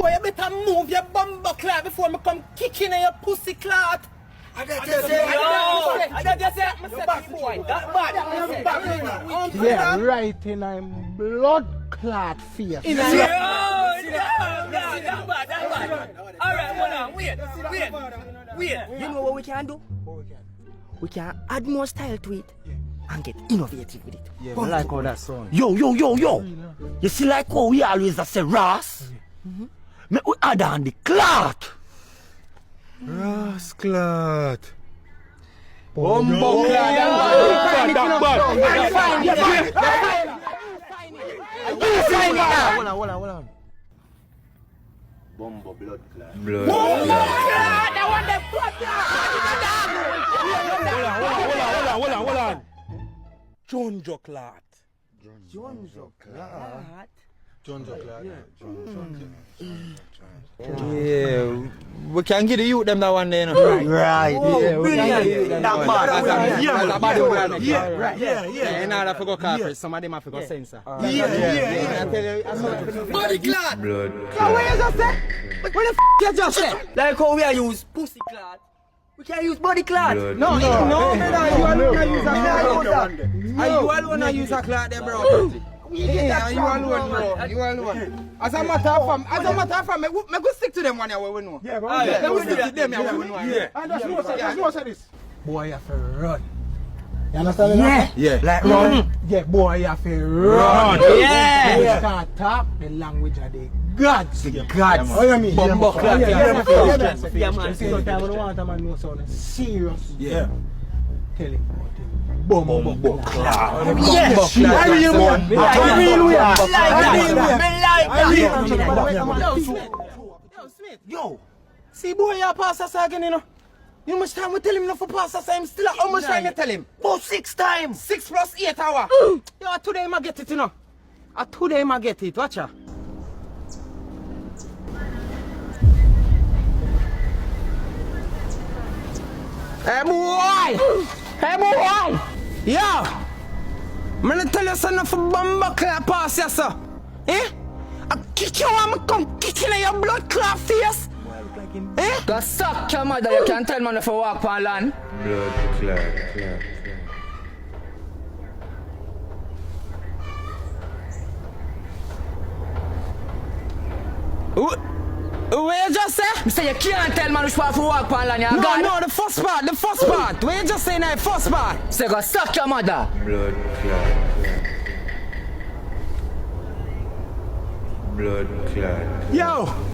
Boy, you better move your Bomboclaat before me come kicking in your pussy clot. I just say, boy, that bad. Yeah, right in I'm Bloodclaat face. That bad. Alright, hold on, wait. You know what we can do? We can add more style to it and get innovative with it. Yeah, I like how that sound. Yo. You see like how we always say Ross? Make we add on the clot. Bloodclaat. Bomboclaat. Hold on. Bombo Bloodclaat. That one the Hold on. Bomboclaat. Yeah, we can get the youth them that one day, you know. Right. Yeah, we can get the youth them that one. Yeah. And I forgot carpet. Some of them I forgot sensor. Bloodclaat. So what you just say? What the f you just say? Like how we are use pussy clot. We can use body clot. No, man, you alone use a clot. You alone use a clot there, bro. Yeah, you alone. As a matter of fact, me go stick to them one year we know. Yeah, bro. Let me stick to them here we know. Yeah. And that's what say this. Boy, you have to run. You understand that? Yeah. Like run. Yeah, boy, you have to run. Yeah. You start talk the language of the gods. The gods. What you mean? Bomboclaat. Yeah, man. See, sometimes I don't want a man know something serious. Yeah. Tell him. Bomboclaat. Yo, see boy, you pass us again, you know. You much time we tell him not for pass us, I'm still how much time you tell him? About 6 times. 6 plus 8 hours. Yo, today I get it, you know. Today I get it, watch ya. Hey boy! Yo! I'm gonna tell you something for Bomboclaat pass you, sir. Eh? I kick you and I come kicking in your Bloodclaat face. Eh? Go suck your mother, you can't tell man if you walk on land. Bloodclaat. What you just say? I say you can't tell man if you walk on land. No, the first part. What you just say now, first part? Say go suck your mother. Bloodclaat. Yo!